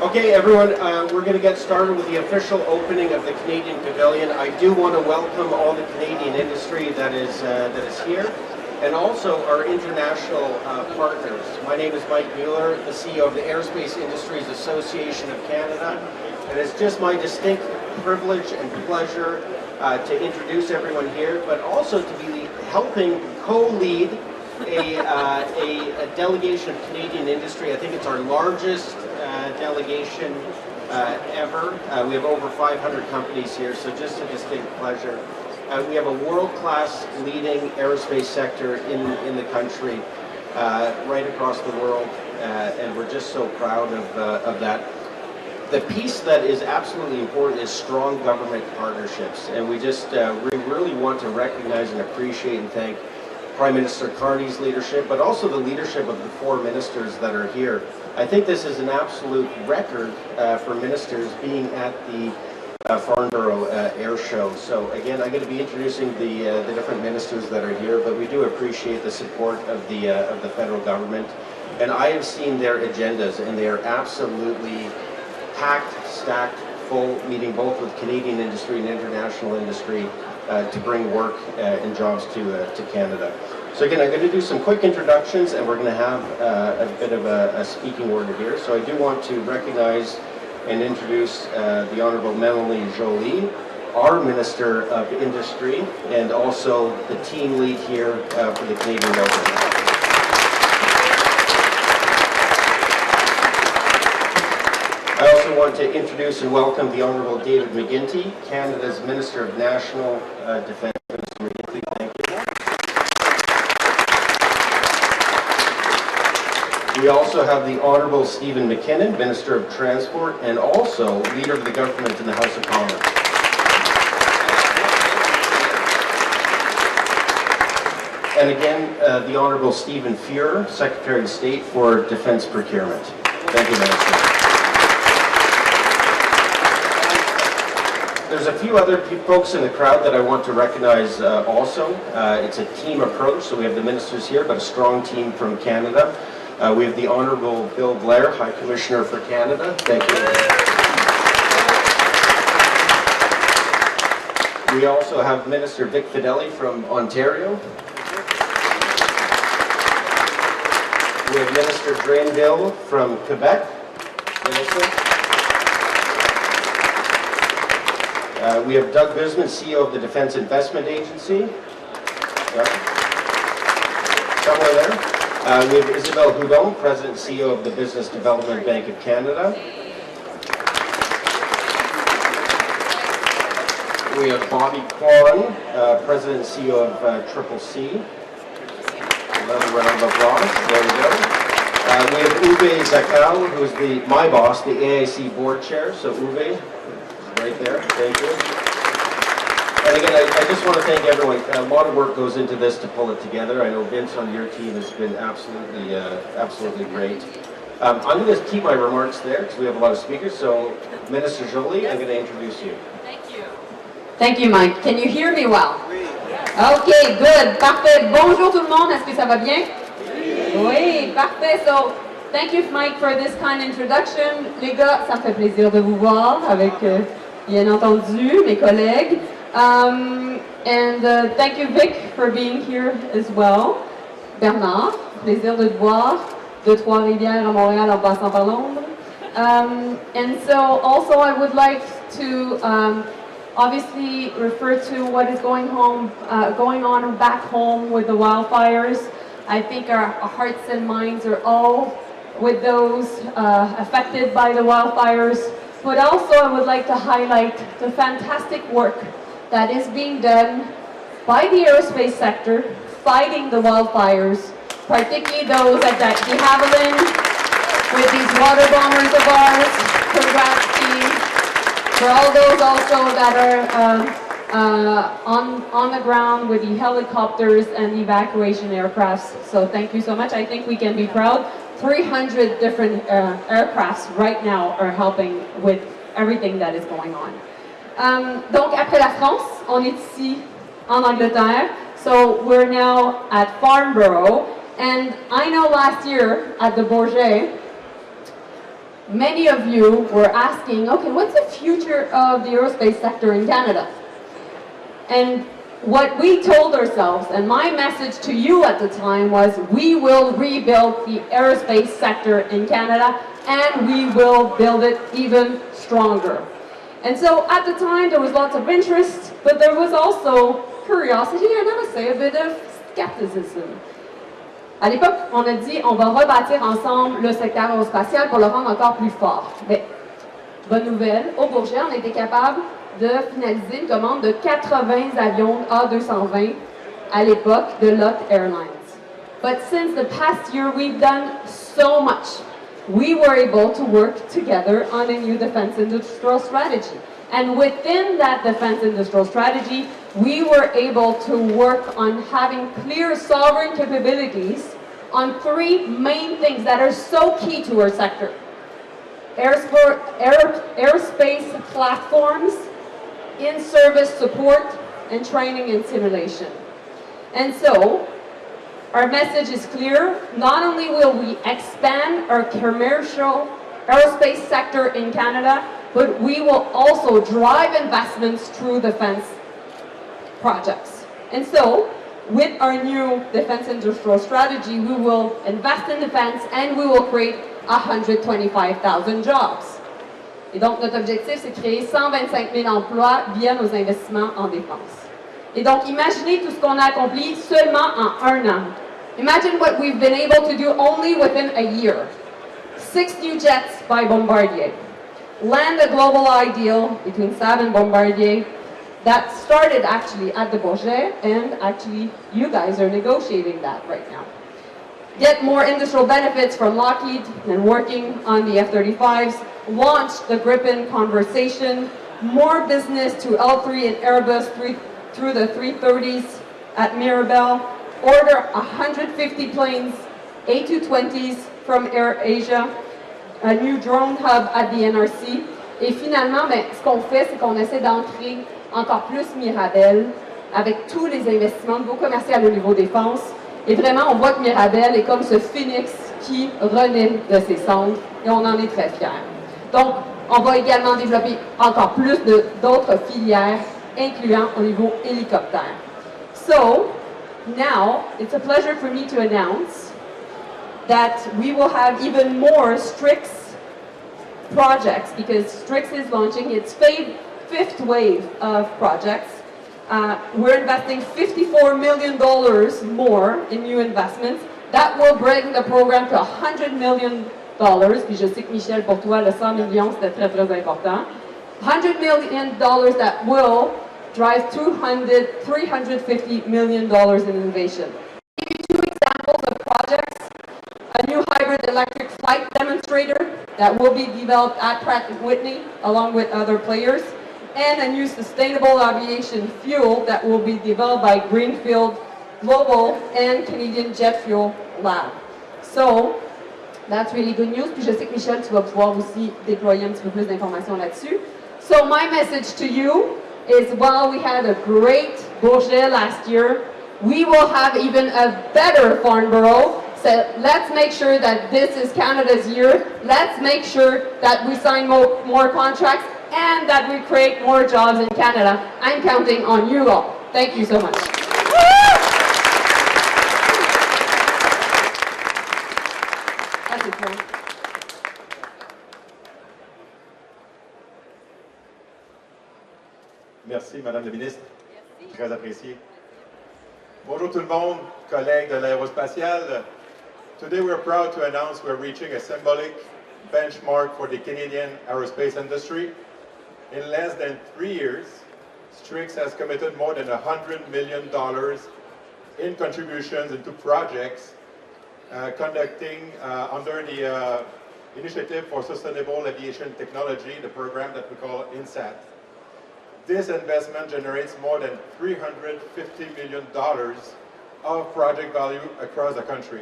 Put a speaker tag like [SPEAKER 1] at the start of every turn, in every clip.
[SPEAKER 1] Okay, everyone, we're going to get started with the official opening of the Canadian Pavilion. I do want to welcome all the Canadian industry that is here, and also our international partners. My name is Mike Mueller, the CEO of the Aerospace Industries Association of Canada, and it's just my distinct privilege and pleasure to introduce everyone here, but also to be helping co-lead a delegation of Canadian industry. I think it's our largest delegation ever. We have over 500 companies here, so just a distinct pleasure. We have a world-class leading aerospace sector in the country, right across the world, and we're just so proud of that. The piece that is absolutely important is strong government partnerships, and we really want to recognize and appreciate and thank Prime Minister Carney's leadership, but also the leadership of the 4 ministers that are here. I think this is an absolute record for ministers being at the Farnborough Airshow. So again, I'm going to be introducing the different ministers that are here, but we do appreciate the support of the federal government. And I have seen their agendas, and they are absolutely packed, stacked, full, meeting both with Canadian industry and international industry to bring work and jobs to Canada. So again, I'm going to do some quick introductions, and we're going to have a bit of a speaking order here. So I do want to recognize and introduce the Honourable Mélanie Joly, our Minister of Industry, and also the team lead here for the Canadian government. I also want to introduce and welcome the Honourable David McGuinty, Canada's Minister of National Defence. Mr. McGuinty, thank you. We also have the Honourable Stephen MacKinnon, Minister of Transport, and also Leader of the Government in the House of Commons. And again, the Honourable Stephen Fuhr, Secretary of State for Defence Procurement. Thank you, Minister. There's a few other folks in the crowd that I want to recognize also. It's a team approach, so we have the ministers here, but a strong team from Canada. We have the Honourable Bill Blair, High Commissioner for Canada. Thank you. We also have Minister Vic Fedeli from Ontario. We have Minister Drainville from Quebec. Minister. We have Doug Guzman, CEO of the Defence Investment Agency. Somewhere there. We have Isabelle Houdon, President and CEO of the Business Development Bank of Canada. We have Bobby Kwan, President and CEO of Triple C. Another round of applause. There we go. We have Uwe Zakal, who is my boss, the AIC Board Chair. So Uwe, right there. Thank you. And again, I just want to thank everyone. A lot of work goes into this to pull it together. I know Vince on your team has been absolutely great. I'm going to keep my remarks there because we have a lot of speakers. So, Minister Joly, I'm going to introduce you.
[SPEAKER 2] Thank you. Thank you, Mike. Can you hear me well? Okay, good. Parfait. Bonjour tout le monde. Est-ce que ça va bien? Oui, parfait. So, thank you, Mike, for this kind introduction. Les gars, ça me fait plaisir de vous voir avec, bien entendu, mes collègues. Thank you, Vic, for being here as well. Bernard, plaisir de te voir de Trois-Rivières à Montréal en passant par Londres. And so also I would like to obviously refer to what is going on back home with the wildfires. I think our hearts and minds are all with those affected by the wildfires. But also I would like to highlight the fantastic work that is being done by the aerospace sector fighting the wildfires, particularly those at de Havilland with these water bombers of ours. Congrats, team. For all those also that are on the ground with the helicopters and the evacuation aircrafts. So thank you so much. I think we can be proud. 300 different aircrafts right now are helping with everything that is going on. Donc après la France, on est ici en Angleterre. So we're now at Farnborough, and I know last year at the Bourget, many of you were asking, okay, what's the future of the aerospace sector in Canada? And what we told ourselves, and my message to you at the time was, we will rebuild the aerospace sector in Canada, and we will build it even stronger. And so at the time, there was lots of interest, but there was also curiosity, and I would say a bit of skepticism. À l'époque, on a dit, on va rebâtir ensemble le secteur aérospatial pour le rendre encore plus fort. Mais, bonne nouvelle, au Bourget, on a été capable de finaliser une commande de 80 avions A220 à l'époque de LOT Airlines. But since the past year, we've done so much. We were able to work together on a new defense industrial strategy. And within that defense industrial strategy, we were able to work on having clear sovereign capabilities on three main things that are so key to our sector. Aerospace platforms, in-service support, and training and simulation. And so, our message is clear. Not only will we expand our commercial aerospace sector in Canada, but we will also drive investments through defense projects. And so, with our new defense industrial strategy, we will invest in defense and we will create 125,000 jobs. Et donc, notre objectif, c'est de créer 125 000 emplois via nos investissements en défense. Et donc, imaginez tout ce qu'on a accompli seulement en un an. Imagine what we've been able to do only within a year. 6 new jets by Bombardier. Land a global eye deal between Saab and Bombardier that started actually at the Bourget, and actually you guys are negotiating that right now. Get more industrial benefits from Lockheed and working on the F-35s. Launch the Gripen conversation. More business to L3 and Airbus through the 330s at Mirabel. Order 150 planes, A220s from AirAsia. A new drone hub at the NRC. Et finalement, ce qu'on fait, c'est qu'on essaie d'entrer encore plus Mirabel avec tous les investissements de vos commerciaux au niveau défense. Et vraiment, on voit que Mirabel est comme ce phénix qui renaît de ses cendres et on en est très fiers. Donc, on va également développer encore plus d'autres filières, incluant au niveau hélicoptère. So, now, it's a pleasure for me to announce that we will have even more Strix projects, because Strix is launching its fifth wave of projects. We're investing $54 million more in new investments. That will bring the program to $100 million. Puis je sais que Michel, pour toi, le 100 millions, c'était très, très important. $100 million that will drive $350 million in innovation. I'll give you two examples of projects. A new hybrid electric flight demonstrator that will be developed at Pratt & Whitney along with other players, and a new sustainable aviation fuel that will be developed by Greenfield Global and Canadian Jet Fuel Lab. So, that's really good news. Puis je sais que Michel, tu vas pouvoir aussi déployer un petit peu plus d'informations là-dessus. So my message to you is, while we had a great Bourget last year, we will have even a better Farnborough. So let's make sure that this is Canada's year. Let's make sure that we sign more contracts and that we create more jobs in Canada. I'm counting on you all. Thank you so much. That's it, Paul.
[SPEAKER 3] Merci, Madame la Ministre. Merci. Très apprécié. Bonjour tout le monde, collègues de l'aérospatiale. Today we're proud to announce we're reaching a symbolic benchmark for the Canadian aerospace industry. In less than 3 years, Strix has committed more than $100 million in contributions into projects conducting under the Initiative for Sustainable Aviation Technology, the program that we call INSAT. This investment generates more than $350 million of project value across the country.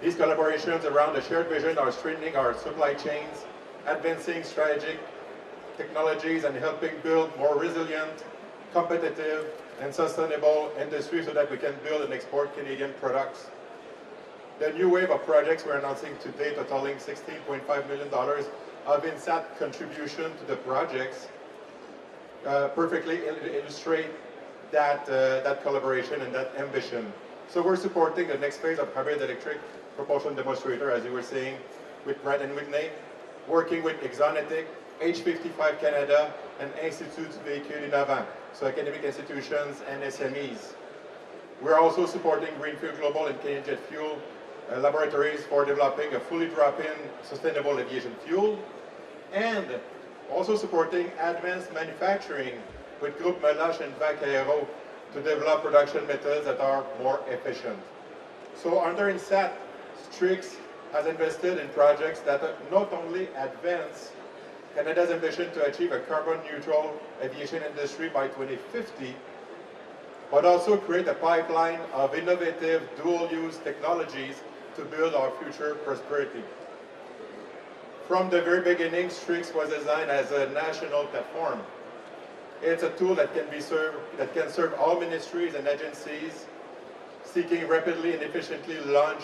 [SPEAKER 3] These collaborations around a shared vision are strengthening our supply chains, advancing strategic technologies, and helping build more resilient, competitive, and sustainable industry so that we can build and export Canadian products. the new wave of projects we're announcing today, totaling $16.5 million of INSAT contribution to the projects, perfectly illustrate that, that collaboration and that ambition. So we're supporting the next phase of hybrid electric propulsion demonstrator, as you were saying, with Pratt & Whitney, working with Exonetic, H55 Canada, and Instituts Véhicules Innovants, so academic institutions and SMEs. We're also supporting Greenfield Global and Canadian Jet Fuel laboratories for developing a fully drop-in sustainable aviation fuel, and also supporting advanced manufacturing with Groupe Meloche and VAC Aero to develop production methods that are more efficient. So under INSAT, Strix has invested in projects that not only advance Canada's ambition to achieve a carbon-neutral aviation industry by 2050, but also create a pipeline of innovative dual-use technologies to build our future prosperity. From the very beginning, Strix was designed as a national platform. It's a tool that can serve all ministries and agencies seeking rapidly and efficiently launch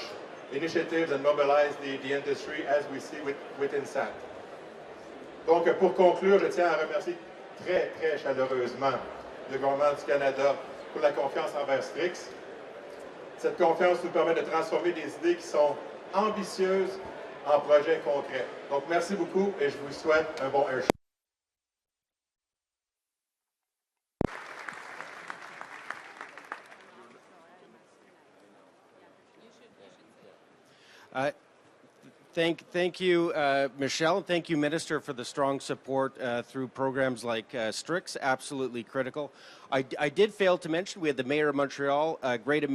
[SPEAKER 3] initiatives and mobilize the industry, as we see with INSAT. Donc, pour conclure, je tiens à remercier très, très chaleureusement le gouvernement du Canada pour la confiance envers Strix. Cette confiance nous permet de transformer des idées qui sont ambitieuses en projets concrets. Donc, merci beaucoup et je vous souhaite un bon airshow.
[SPEAKER 1] Thank you, Michel, and thank you, Minister, for the strong support through programs like Strix, absolutely critical. I did fail to mention we had the Mayor of Montreal, great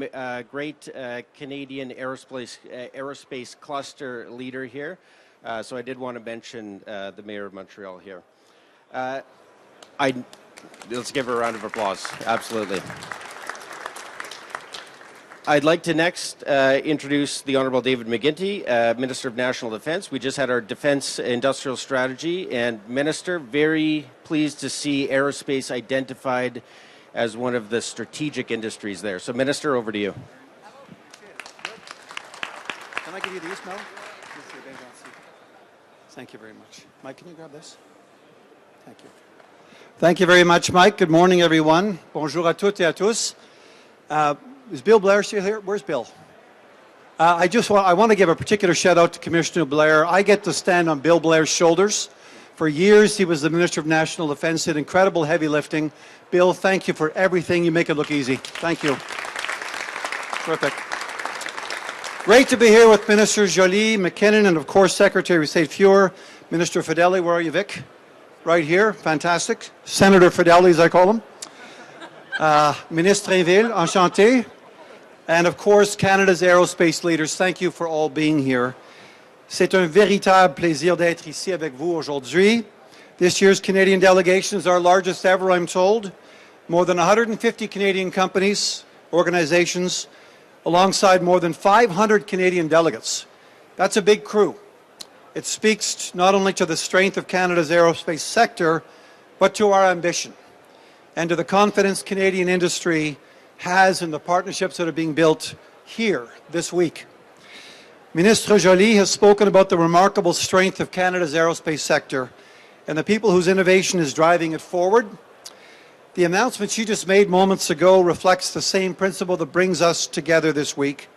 [SPEAKER 1] Canadian aerospace cluster leader here, so I did want to mention the Mayor of Montreal here. Let's give her a round of applause, absolutely. I'd like to next introduce the Honourable David McGuinty, Minister of National Defence. We just had our Defence Industrial Strategy, and Minister, very pleased to see aerospace identified as one of the strategic industries there. So, Minister, over to you.
[SPEAKER 4] Can I give you these, Mel? Thank you very much. Mike, can you grab this? Thank you. Thank you very much, Mike. Good morning, everyone. Bonjour à toutes et à tous. Is Bill Blair still here? Where's Bill? I want to give a particular shout out to Commissioner Blair. I get to stand on Bill Blair's shoulders. For years, he was the Minister of National Defence, did incredible heavy lifting. Bill, thank you for everything. You make it look easy. Thank you. Terrific. Great to be here with Ministers Joly, MacKinnon, and of course, Secretary of State Fuhr. Minister Fedeli, where are you, Vic? Right here. Fantastic. Senator Fedeli, as I call him. Ministre Trinville, enchanté. And of course, Canada's aerospace leaders, thank you for all being here. C'est un véritable plaisir d'être ici avec vous aujourd'hui. This year's Canadian delegation is our largest ever, I'm told. More than 150 Canadian companies, organizations, alongside more than 500 Canadian delegates. That's a big crew. It speaks not only to the strength of Canada's aerospace sector, but to our ambition and to the confidence Canadian industry has in the partnerships that are being built here this week. Ministre Joly has spoken about the remarkable strength of Canada's aerospace sector and the people whose innovation is driving it forward. The announcement she just made moments ago reflects the same principle that brings us together this week.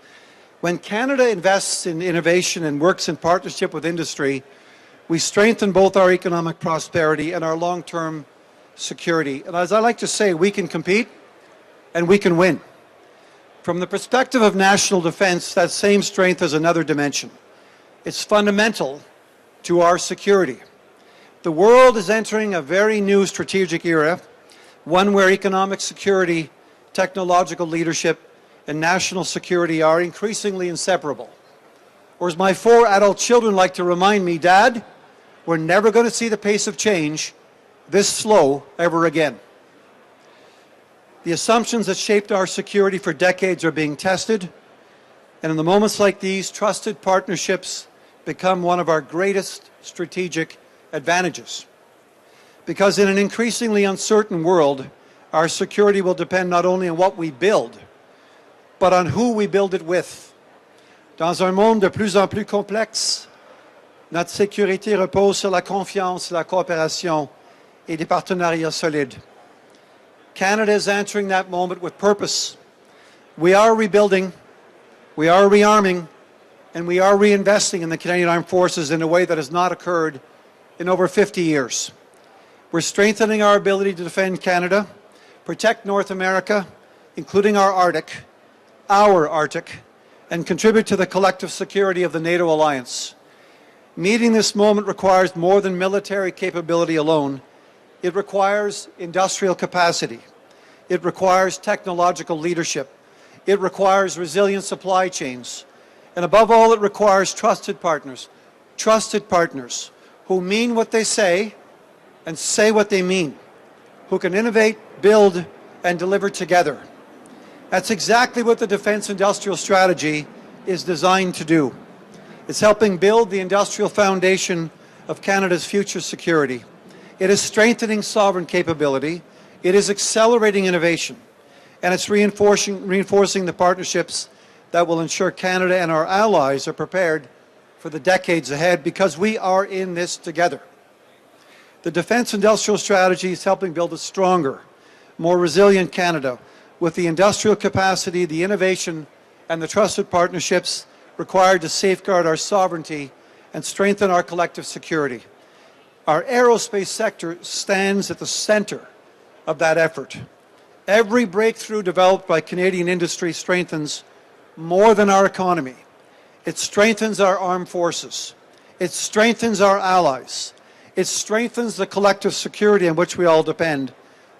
[SPEAKER 4] When Canada invests in innovation and works in partnership with industry, we strengthen both our economic prosperity and our long-term security. And as I like to say, we can compete and we can win. From the perspective of national defense, that same strength has another dimension. It's fundamental to our security. The world is entering a very new strategic era, one where economic security, technological leadership, and national security are increasingly inseparable. Or as my 4 adult children like to remind me, Dad, we're never going to see the pace of change this slow ever again. The assumptions that shaped our security for decades are being tested, and in the moments like these, trusted partnerships become one of our greatest strategic advantages. Because in an increasingly uncertain world, our security will depend not only on what we build, but on who we build it with. Dans un monde de plus en plus complexe, notre sécurité repose sur la confiance, la coopération et des partenariats solides. Canada is entering that moment with purpose. We are rebuilding, we are rearming, and we are reinvesting in the Canadian Armed Forces in a way that has not occurred in over 50 years. We're strengthening our ability to defend Canada, protect North America, including our Arctic, and contribute to the collective security of the NATO alliance. Meeting this moment requires more than military capability alone. It requires industrial capacity. It requires technological leadership. It requires resilient supply chains. And above all, it requires trusted partners who mean what they say and say what they mean, who can innovate, build, and deliver together. That's exactly what the Defence Industrial Strategy is designed to do. It's helping build the industrial foundation of Canada's future security. It is strengthening sovereign capability. It is accelerating innovation. And it's reinforcing the partnerships that will ensure Canada and our allies are prepared for the decades ahead, because we are in this together. The Defence Industrial Strategy is helping build a stronger, more resilient Canada with the industrial capacity, the innovation, and the trusted partnerships required to safeguard our sovereignty and strengthen our collective security. Our aerospace sector stands at the center of that effort. Every breakthrough developed by Canadian industry strengthens more than our economy. It strengthens our armed forces. It strengthens our allies. It strengthens the collective security on which we all depend.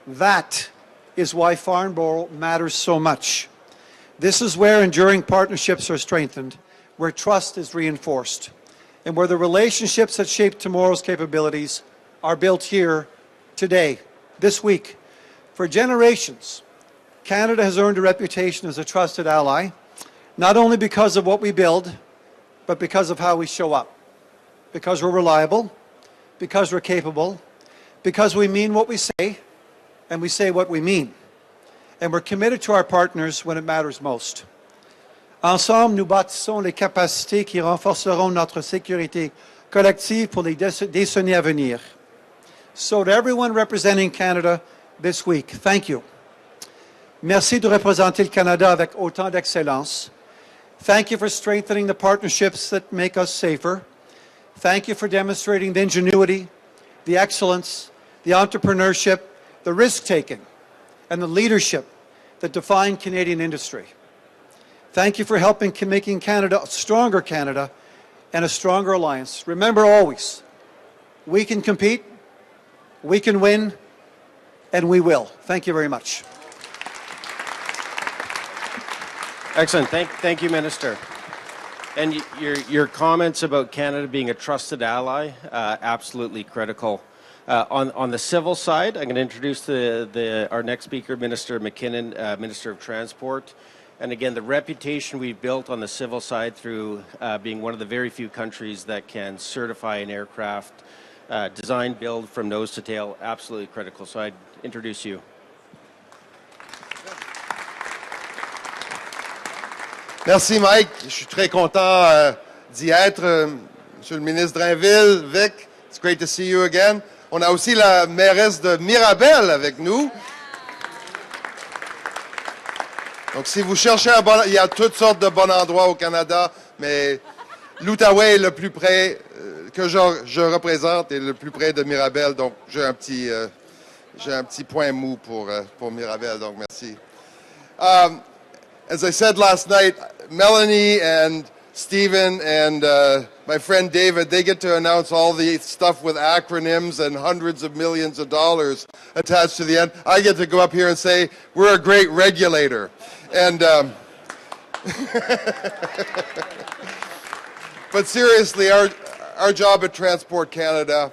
[SPEAKER 4] That is why Farnborough matters so much. This is where enduring partnerships are strengthened, where trust is reinforced, and where the relationships that shape tomorrow's capabilities are built here, today, this week. For generations, Canada has earned a reputation as a trusted ally, not only because of what we build, but because of how we show up. Because we're reliable, because we're capable, because we mean what we say, and we say what we mean. And we're committed to our partners when it matters most. Ensemble, nous bâtissons les capacités qui renforceront notre sécurité collective pour les décennies à venir. So to everyone representing Canada this week, thank you. Merci de représenter le Canada avec autant d'excellence. Thank you for strengthening the partnerships that make us safer. Thank you for demonstrating the ingenuity, the excellence, the entrepreneurship, the risk-taking, and the leadership that define Canadian industry. Thank you for helping making Canada a stronger Canada and a stronger alliance. Remember always, we can compete, we can win, and we will. Thank you very much.
[SPEAKER 1] Excellent. Thank you, Minister. And your comments about Canada being a trusted ally, absolutely critical. On the civil side, I'm going to introduce our next speaker, Minister MacKinnon, Minister of Transport. And again, the reputation we've built on the civil side through being one of the very few countries that can certify an aircraft, design, build from nose to tail, absolutely critical. So I'd introduce you.
[SPEAKER 5] Merci, Mike. Je suis très content d'y être. Monsieur le ministre Drainville, Vic, it's great to see you again. On a aussi la mairesse de Mirabel avec nous. Donc, si vous cherchez un bon... Il y a toutes sortes de bons endroits au Canada, mais l'Outaouais est le plus près que je représente et le plus près de Mirabel. Donc, j'ai un petit point mou pour Mirabel. Donc, merci. As I said last night, Mélanie and Stephen and my friend David, they get to announce all the stuff with acronyms and hundreds of millions of dollars attached to the end. I get to go up here and say, we're a great regulator. And but seriously, our job at Transport Canada,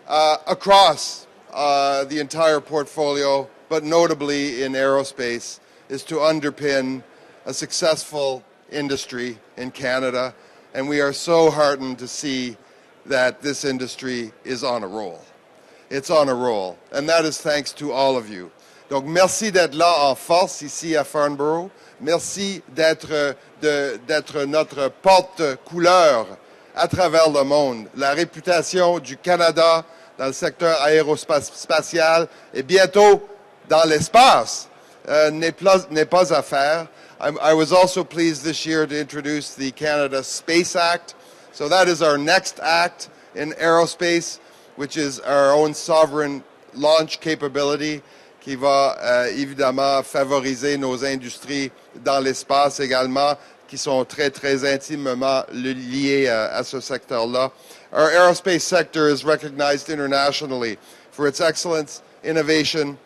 [SPEAKER 5] across the entire portfolio, but notably in aerospace, is to underpin a successful industry in Canada, and we are so heartened to see that this industry is on a roll. It's on a roll, and that is thanks to all of you. Donc, merci d'être là en force ici à Farnborough. Merci d'être notre porte-couleur à travers le monde. La réputation du Canada dans le secteur aérospatial et bientôt dans l'espace n'est pas à faire. I was also pleased this year to introduce the Canada Space Act. So that is our next act in aerospace, which is our own sovereign launch capability qui va évidemment favoriser nos industries dans l'espace également, qui sont très, très intimement liées à ce secteur-là. Our aerospace sector is recognized internationally for its excellence, innovation,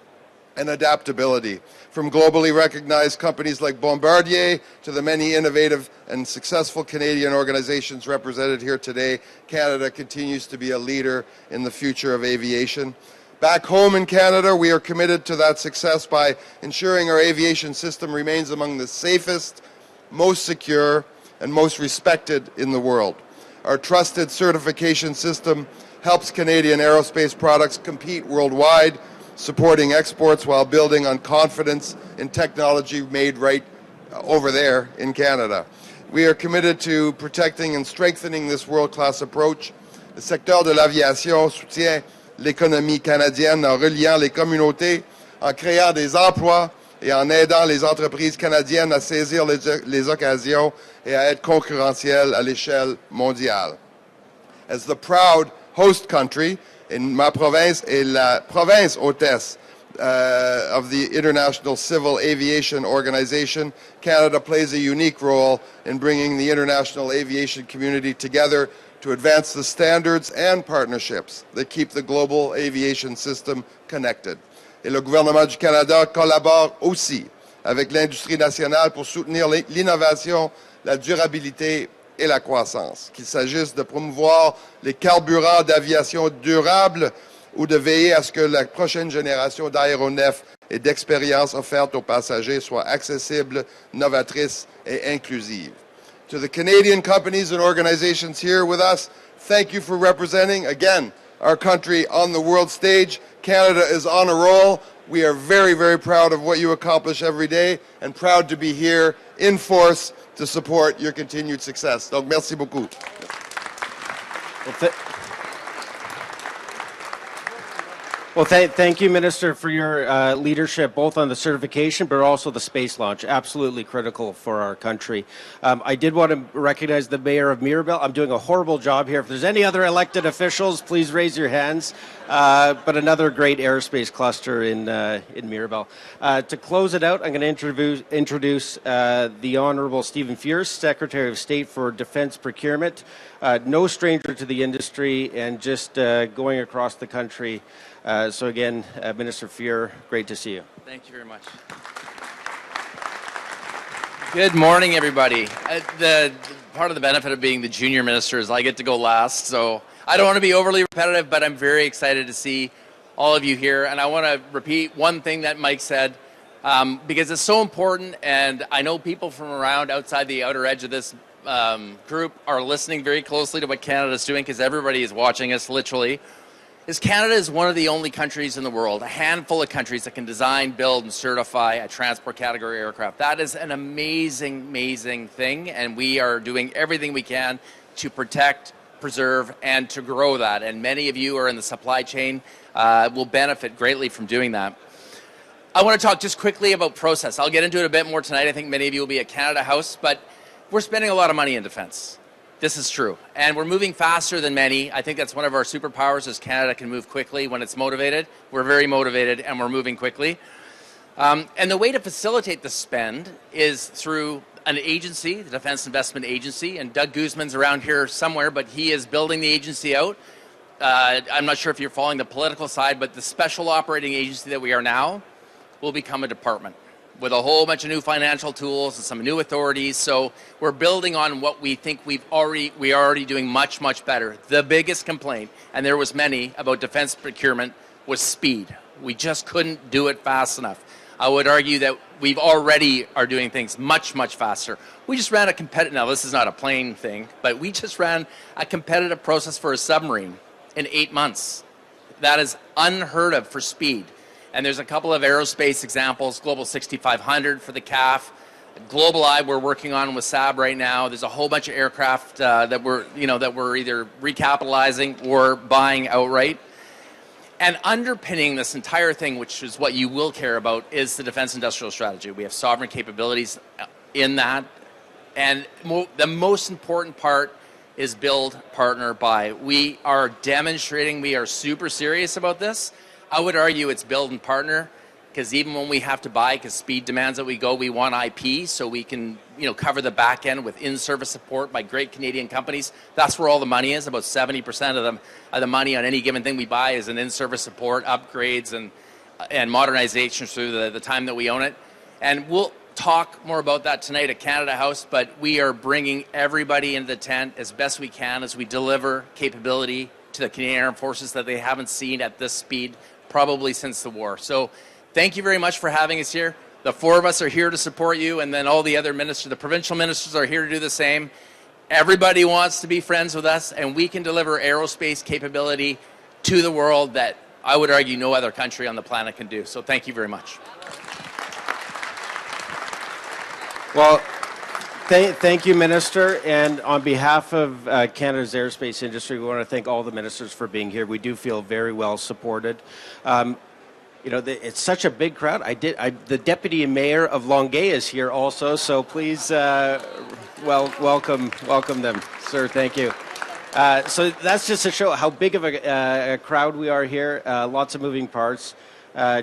[SPEAKER 5] and adaptability. From globally recognized companies like Bombardier to the many innovative and successful Canadian organizations represented here today, Canada continues to be a leader in the future of aviation. Back home in Canada, we are committed to that success by ensuring our aviation system remains among the safest, most secure, and most respected in the world. Our trusted certification system helps Canadian aerospace products compete worldwide, supporting exports while building on confidence in technology made right over there in Canada. We are committed to protecting and strengthening this world-class approach. Le secteur de l'aviation soutient l'économie canadienne en reliant les communautés, en créant des emplois et en aidant les entreprises canadiennes à saisir les occasions et à être concurrentielles à l'échelle mondiale. As the proud host country in ma province et la province hôtesse of the International Civil Aviation Organization, Canada plays a unique role in bringing the international aviation community together to advance the standards and partnerships that keep the global aviation system connected. Et le gouvernement du Canada collabore aussi avec l'industrie nationale pour soutenir l'innovation, la durabilité et la croissance, qu'il s'agisse de promouvoir les carburants d'aviation durable ou de veiller à ce que la prochaine génération d'aéronefs et d'expériences offertes aux passagers soit accessible, novatrice et inclusive. To the Canadian companies and organizations here with us, thank you for representing, again, our country on the world stage. Canada is on a roll. We are very, very proud of what you accomplish every day and proud to be here in force to support your continued success. Donc, merci beaucoup.
[SPEAKER 1] Well, thank you, Minister, for your leadership, both on the certification, but also the space launch. Absolutely critical for our country. I did want to recognize the Mayor of Mirabel. I'm doing a horrible job here. If there's any other elected officials, please raise your hands. But another great aerospace cluster in Mirabel. To close it out, I'm going to introduce the Honourable Stephen Fuhr, Secretary of State for Defence Procurement. No stranger to the industry and just going across the country. So again, Minister Fuhr, great to see you.
[SPEAKER 6] Thank you very much. Good morning, everybody. Part of the benefit of being the junior minister is I get to go last, so I don't want to be overly repetitive, but I'm very excited to see all of you here. And I want to repeat one thing that Mike said, because it's so important, and I know people from around outside the outer edge of this group are listening very closely to what Canada's doing, because everybody is watching us, literally. Canada is one of the only countries in the world, a handful of countries that can design, build, and certify a transport category aircraft. That is an amazing, amazing thing, and we are doing everything we can to protect, preserve, and to grow that. And many of you who are in the supply chain will benefit greatly from doing that. I want to talk just quickly about process. I'll get into it a bit more tonight. I think many of you will be at Canada House, but we're spending a lot of money in defense. This is true. And we're moving faster than many. I think that's one of our superpowers is Canada can move quickly when it's motivated. We're very motivated and we're moving quickly. And the way to facilitate the spend is through an agency, the Defense Investment Agency, and Doug Guzman's around here somewhere, but he is building the agency out. I'm not sure if you're following the political side, but the special operating agency that we are now will become a department with a whole bunch of new financial tools and some new authorities. So we're building on what we think we are already doing much, much better. The biggest complaint, and there was many, about defense procurement was speed. We just couldn't do it fast enough. I would argue that we've already are doing things much, much faster. We just ran a competitive, now this is not a plane thing, but we just ran a competitive process for a submarine in 8 months. That is unheard of for speed. And there's a couple of aerospace examples, Global 6500 for the CAF, Global Eye we're working on with Saab right now. There's a whole bunch of aircraft that we're either recapitalizing or buying outright. And underpinning this entire thing, which is what you will care about, is the defense industrial strategy. We have sovereign capabilities in that. And the most important part is build, partner, buy. We are demonstrating we are super serious about this. I would argue it's build and partner, because even when we have to buy, because speed demands that we go, we want IP so we can cover the back end with in-service support by great Canadian companies. That's where all the money is. About 70% of the money on any given thing we buy is in in-service support, upgrades, and modernizations through the time that we own it. And we'll talk more about that tonight at Canada House, but we are bringing everybody into the tent as best we can as we deliver capability to the Canadian Armed Forces that they haven't seen at this speed probably since the war. So thank you very much for having us here. The four of us are here to support you, and then all the other ministers, the provincial ministers, are here to do the same. Everybody wants to be friends with us, and we can deliver aerospace capability to the world that I would argue no other country on the planet can do. So thank you very much.
[SPEAKER 1] Well, thank you, Minister. And on behalf of Canada's aerospace industry, we want to thank all the ministers for being here. We do feel very well supported. It's such a big crowd. The deputy mayor of Longueuil is here also, so please, welcome them, sir. Thank you. So that's just to show how big of a crowd we are here. Lots of moving parts.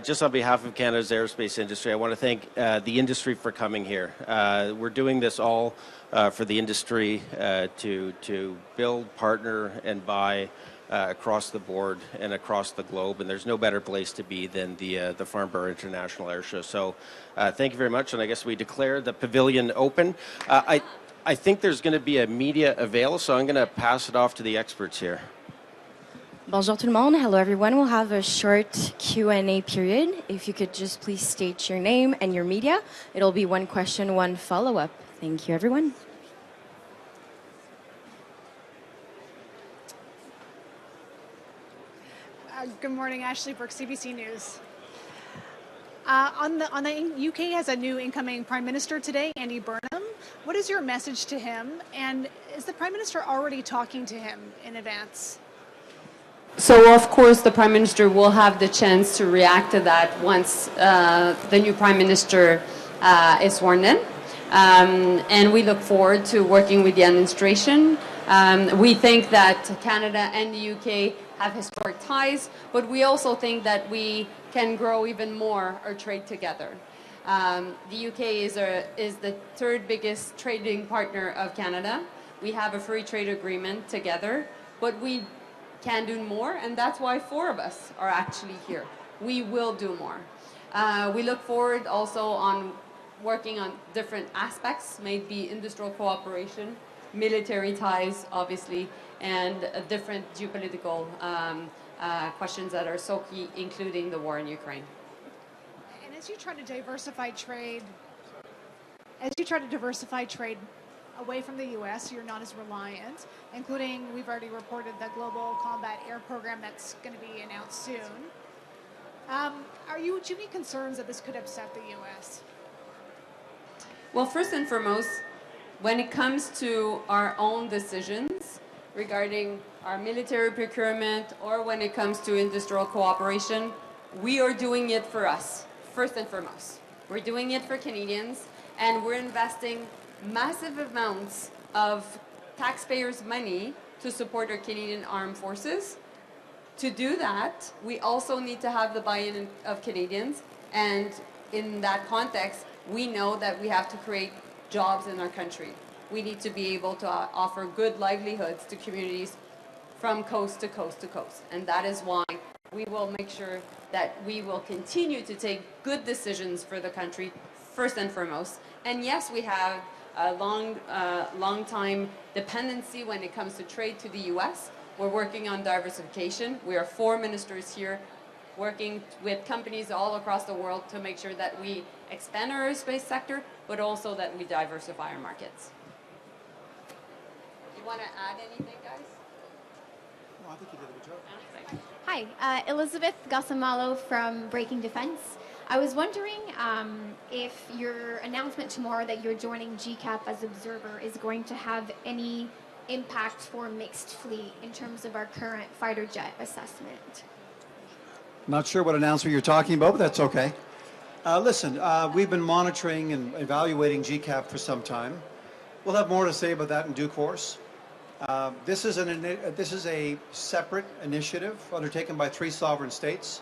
[SPEAKER 1] Just on behalf of Canada's aerospace industry, I want to thank the industry for coming here. We're doing this all for the industry to build, partner, and buy across the board and across the globe, and there's no better place to be than the Farnborough International Airshow. So thank you very much, and I guess we declare the pavilion open. I think there's going to be a media avail, so I'm going to pass it off to the experts here.
[SPEAKER 7] Bonjour tout le monde. Hello everyone. We'll have a short Q&A period. If you could just please state your name and your media. It'll be one question, one follow-up. Thank you, everyone.
[SPEAKER 8] Good morning, Ashley Brooks, CBC News. The UK has a new incoming Prime Minister today, Andy Burnham. What is your message to him? And is the Prime Minister already talking to him in advance?
[SPEAKER 2] So, of course, the Prime Minister will have the chance to react to that once the new Prime Minister is sworn in. And we look forward to working with the administration. We think that Canada and the UK have historic ties, but we also think that we can grow even more our trade together. The UK is the third biggest trading partner of Canada. We have a free trade agreement together, but we can do more, and that's why four of us are actually here. We will do more. We look forward also on working on different aspects, maybe industrial cooperation, military ties, obviously, and different geopolitical questions that are so key, including the war in Ukraine.
[SPEAKER 8] And as you try to diversify trade, away from the U.S., so you're not as reliant, including, we've already reported the Global Combat Air Program that's going to be announced soon. Do you have any concerns that this could upset the U.S.?
[SPEAKER 2] Well, first and foremost, when it comes to our own decisions regarding our military procurement or when it comes to industrial cooperation, we are doing it for us, first and foremost. We're doing it for Canadians, and we're investing massive amounts of taxpayers' money to support our Canadian Armed Forces. To do that, we also need to have the buy-in of Canadians, and in that context, we know that we have to create jobs in our country. We need to be able to offer good livelihoods to communities from coast to coast to coast, and that is why we will make sure that we will continue to take good decisions for the country, first and foremost. And yes, we have a long time dependency when it comes to trade to the U.S. We're working on diversification. We are four ministers here working with companies all across the world to make sure that we expand our aerospace sector, but also that we diversify our markets. You want to add anything, guys?
[SPEAKER 4] No, I think you did a good job.
[SPEAKER 2] Thank you.
[SPEAKER 9] Hi, Elizabeth Gassamalo from Breaking Defense. I was wondering if your announcement tomorrow that you're joining GCAP as observer is going to have any impact for mixed fleet in terms of our current fighter jet assessment.
[SPEAKER 4] Not sure what announcement you're talking about, but that's okay. Listen, we've been monitoring and evaluating GCAP for some time. We'll have more to say about that in due course. This is a separate initiative undertaken by 3 sovereign states.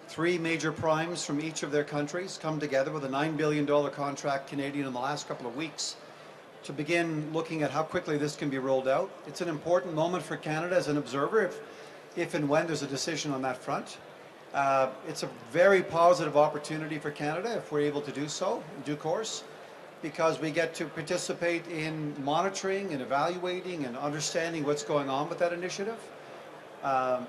[SPEAKER 4] 3 major primes from each of their countries come together with a $9 billion contract Canadian in the last couple of weeks to begin looking at how quickly this can be rolled out. It's an important moment for Canada as an observer if and when there's a decision on that front. It's a very positive opportunity for Canada if we're able to do so in due course, because we get to participate in monitoring and evaluating and understanding what's going on with that initiative.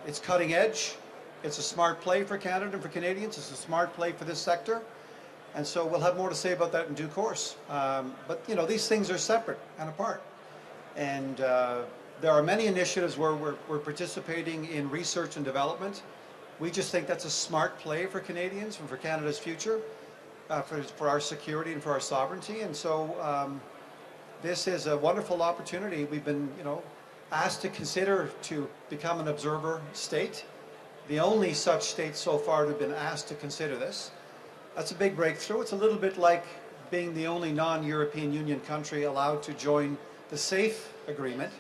[SPEAKER 4] It's cutting edge. It's a smart play for Canada and for Canadians. It's a smart play for this sector. And so we'll have more to say about that in due course. But, you know, these things are separate and apart. And there are many initiatives where we're participating in research and development. We just think that's a smart play for Canadians and for Canada's future, for our security and for our sovereignty. And so this is a wonderful opportunity. We've been, you know, asked to consider to become an observer state. The only such state so far to have been asked to consider this. That's a big breakthrough. It's a little bit like being the only non-European Union country allowed to join the SAFE agreement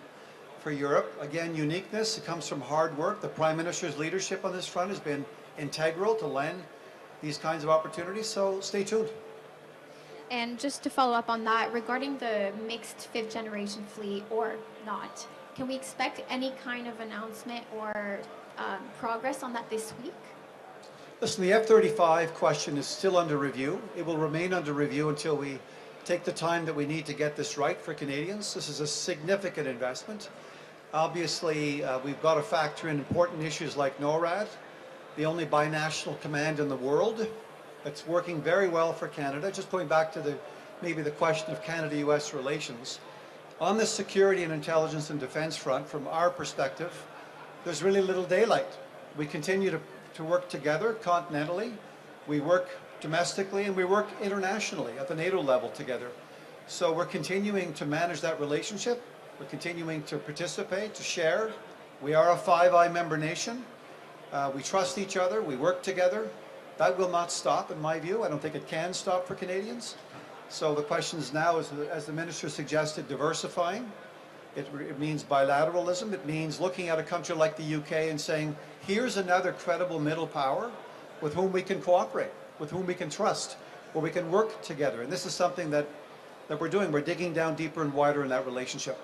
[SPEAKER 4] for Europe. Again, uniqueness. It comes from hard work. The Prime Minister's leadership on this front has been integral to lend these kinds of opportunities, so stay tuned.
[SPEAKER 9] And just to follow up on that, regarding the mixed 5th generation fleet or not, can we expect any kind of announcement or progress on that this week?
[SPEAKER 4] Listen, the F-35 question is still under review. It will remain under review until we take the time that we need to get this right for Canadians. This is a significant investment. Obviously, we've got to factor in important issues like NORAD, the only binational command in the world. It's working very well for Canada. Just going back to maybe the question of Canada-US relations. On the security and intelligence and defense front, from our perspective, there's really little daylight. We continue to work together continentally. We work domestically and we work internationally at the NATO level together. So we're continuing to manage that relationship. We're continuing to participate, to share. We are a Five Eye member nation. We trust each other. We work together. That will not stop, in my view. I don't think it can stop for Canadians. So the question is now, as the Minister suggested, diversifying. It means bilateralism. It means looking at a country like the UK and saying, here's another credible middle power with whom we can cooperate, with whom we can trust, where we can work together. And this is something that we're doing. We're digging down deeper and wider in that relationship.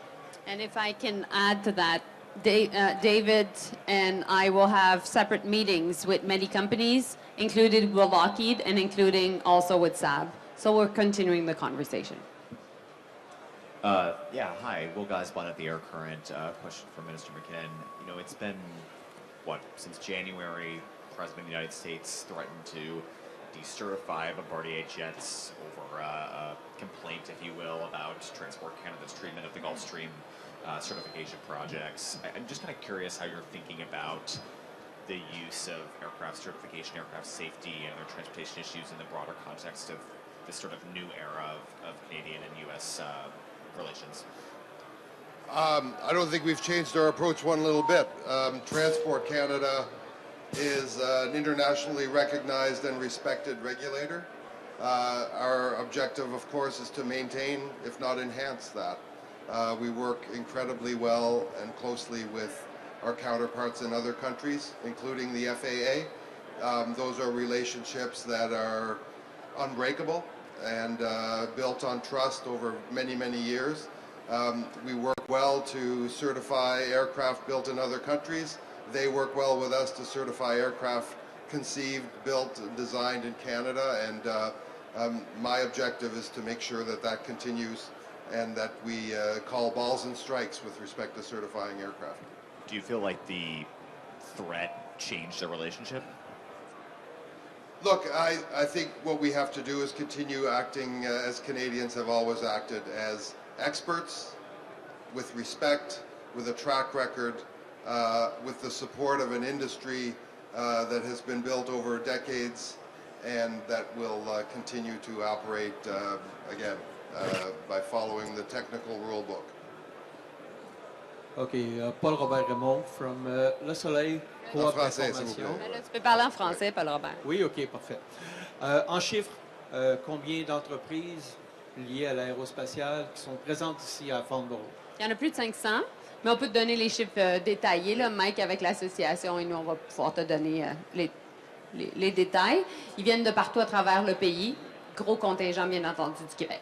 [SPEAKER 10] And if I can add to that, David and I will have separate meetings with many companies, including with Lockheed and including also with Saab. So we're continuing the conversation.
[SPEAKER 11] Yeah, hi, Will Geisblatt at the Air Current. Question for Minister MacKinnon. You know, it's been, since January, the President of the United States threatened to decertify Bombardier jets over a complaint, if you will, about Transport Canada's treatment of the Gulfstream certification projects. I'm just kind of curious how you're thinking about the use of aircraft certification, aircraft safety, and their transportation issues in the broader context of this sort of new era of Canadian and U.S. relations.
[SPEAKER 5] I don't think we've changed our approach one little bit. Transport Canada is an internationally recognized and respected regulator. Our objective, of course, is to maintain, if not enhance that. We work incredibly well and closely with our counterparts in other countries, including the FAA. Those are relationships that are unbreakable and built on trust over many, many years. We work well to certify aircraft built in other countries. They work well with us to certify aircraft conceived, built, and designed in Canada. And my objective is to make sure that that continues and that we call balls and strikes with respect to certifying aircraft.
[SPEAKER 11] Do you feel like the threat changed the relationship?
[SPEAKER 5] Look, I think what we have to do is continue acting as Canadians have always acted, as experts, with respect, with a track record, with the support of an industry that has been built over decades and that will continue to operate, again, by following the technical rule book.
[SPEAKER 12] OK, Paul Robert Raymond from Le Soleil.
[SPEAKER 5] En français, s'il vous plaît.
[SPEAKER 10] Là, tu peux parler en français, Paul Robert.
[SPEAKER 12] Oui, OK, parfait. En chiffres, combien d'entreprises liées à l'aérospatiale qui sont présentes ici à Farnborough?
[SPEAKER 10] Il y en a plus de 500, mais on peut te donner les chiffres détaillés. Là, Mike, avec l'association, et nous, on va pouvoir te donner les détails. Ils viennent de partout à travers le pays. Gros contingent, bien entendu, du Québec.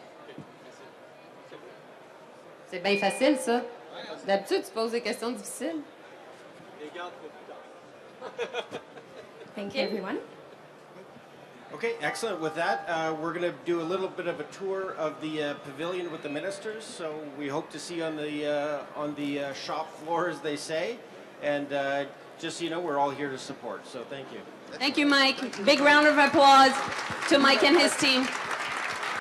[SPEAKER 10] C'est bien facile, ça. D'habitude, tu poses des questions difficiles.
[SPEAKER 7] Thank you, everyone.
[SPEAKER 1] Okay, excellent. With that, we're going to do a little bit of a tour of the pavilion with the ministers. So we hope to see you on the shop floor, as they say. And just so you know, we're all here to support. So thank you.
[SPEAKER 10] Thank you, Mike. Big round of applause to Mike and his team.